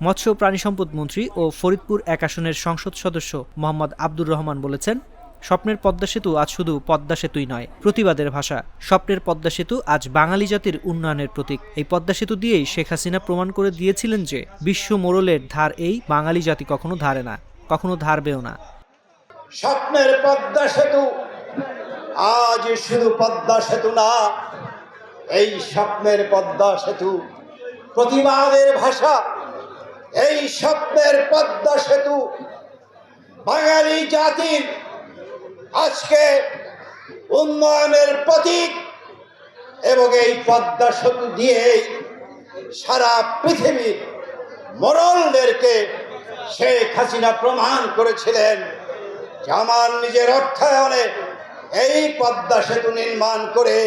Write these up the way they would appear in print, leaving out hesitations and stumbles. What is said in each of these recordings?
মৎস্য ও প্রাণী সম্পদ মন্ত্রী ও ফরিদপুর ১ আসনের সংসদ সদস্য মোহাম্মদ আব্দুর রহমান বলেছেন, স্বপ্নের পদ্মা সেতু আজ শুধু পদ্মা সেতুই নয়, প্রতিবাদের ভাষা। স্বপ্নের পদ্মা সেতু আজ বাঙালি জাতির উন্নয়নের প্রতীক। এই পদ্মা সেতু দিয়েই শেখ হাসিনা প্রমাণ করে দিয়েছিলেন যে বিশ্ব মোড়লের ধার এই বাঙালি জাতি কখনো ধারে না, কখনো ধারবেও না। স্বপ্নের পদ্মা সেতু আজ শুধু পদ্মা সেতু না, এই স্বপ্নের পদ্মা সেতু প্রতিবাদের ভাষা। এই স্বপ্নের পদ্মা সেতু বাঙালি জাতির আজকে উন্নয়নের প্রতীক, এবং এই পদ্মা সেতু দিয়েই সারা পৃথিবীর মোড়লদেরকে শেখ হাসিনা প্রমাণ করেছিলেন যে আমার নিজের অর্থায়নে এই পদ্মা সেতু নির্মাণ করে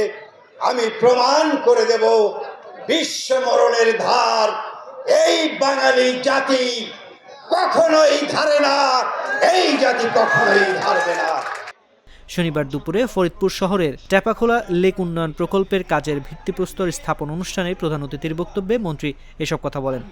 আমি প্রমাণ করে দেব বিশ্ব মোড়লের ধার এই বাঙালি জাতি কখনোই ধারে না, এই জাতি কখনোই ধারবে না। শনিবার দুপুরে ফরিদপুর শহরের টেপাখোলা লেক উন্নয়ন প্রকল্পের কাজের ভিত্তিপ্রস্তর স্থাপন অনুষ্ঠানে প্রধান অতিথির বক্তব্যে মন্ত্রী এসব কথা বলেন।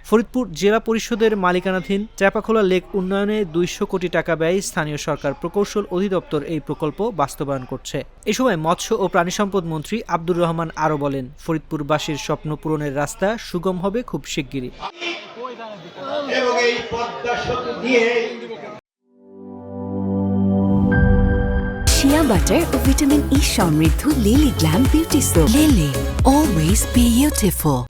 ফরিদপুর জেলা পরিষদের মালিকানাধীন টেপাখোলা লেক উন্নয়নে ২০০ কোটি টাকা ব্যয়ে স্থানীয় সরকার প্রকৌশল অধিদপ্তর এই প্রকল্প বাস্তবায়ন করছে। এ সময় মৎস্য ও প্রাণী সম্পদ মন্ত্রী আব্দুর রহমান আরও বলেন, ফরিদপুরবাসীর স্বপ্ন পূরণের রাস্তা সুগম হবে খুব শিগগিরই। শিয়া বাটার ও ভিটামিন ই সমৃদ্ধ lily glam beauty soap. Lily, always beautiful.